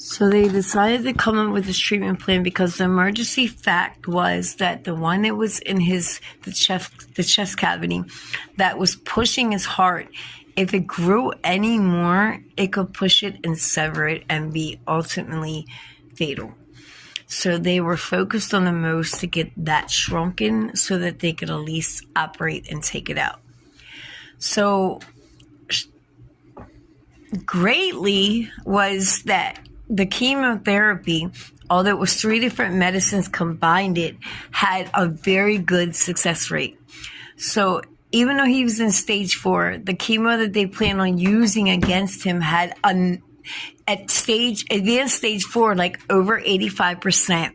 So they decided to come up with this treatment plan because the emergency fact was that the one that was in the chest cavity that was pushing his heart, if it grew any more, it could push it and sever it and be ultimately fatal. So they were focused on the most to get that shrunken so that they could at least operate and take it out. So greatly was that the chemotherapy, although it was 3 different medicines combined, it had a very good success rate. So even though he was in stage 4, the chemo that they planned on using against him had advanced stage 4, like over 85%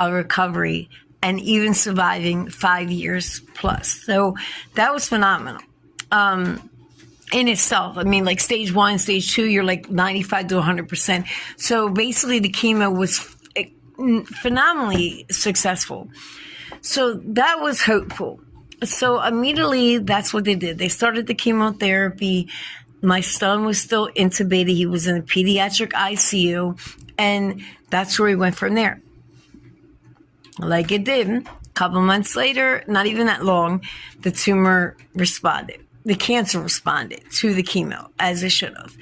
of recovery and even surviving 5 years plus. So that was phenomenal. In itself, I mean, like stage 1, stage 2, you're like 95 to 100%. So basically the chemo was phenomenally successful. So that was hopeful. So immediately that's what they did. They started the chemotherapy. My son was still intubated. He was in a pediatric ICU, and that's where we went from there. Like it did. A couple months later, not even that long, the tumor responded. The cancer responded to the chemo as it should have.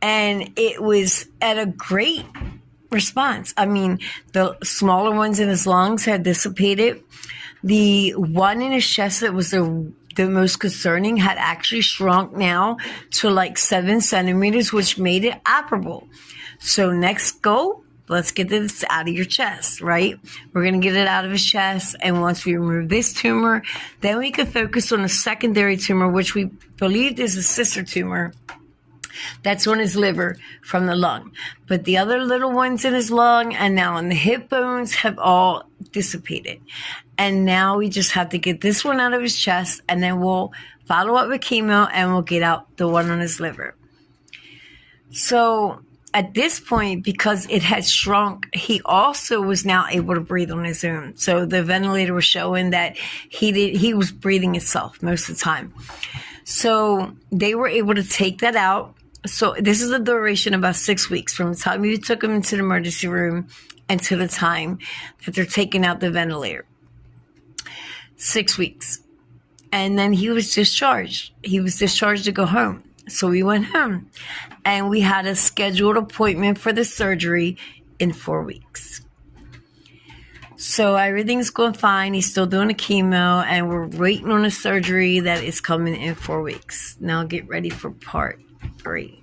And it was at a great response. I mean, the smaller ones in his lungs had dissipated. The one in his chest that was the most concerning had actually shrunk now to like 7 centimeters, which made it operable. So next goal, let's get this out of your chest, right? We're going to get it out of his chest. And once we remove this tumor, then we can focus on the secondary tumor, which we believed is a sister tumor. That's on his liver from the lung. But the other little ones in his lung and now in the hip bones have all dissipated. And now we just have to get this one out of his chest, and then we'll follow up with chemo and we'll get out the one on his liver. So at this point, because it had shrunk, he also was now able to breathe on his own. So the ventilator was showing that he was breathing himself most of the time. So they were able to take that out. So this is a duration of about 6 weeks from the time you took him into the emergency room until the time that they're taking out the ventilator. 6 weeks. And then he was discharged. He was discharged to go home. So we went home and we had a scheduled appointment for the surgery in 4 weeks. So everything's going fine. He's still doing the chemo and we're waiting on a surgery that is coming in 4 weeks. Now get ready for part 3.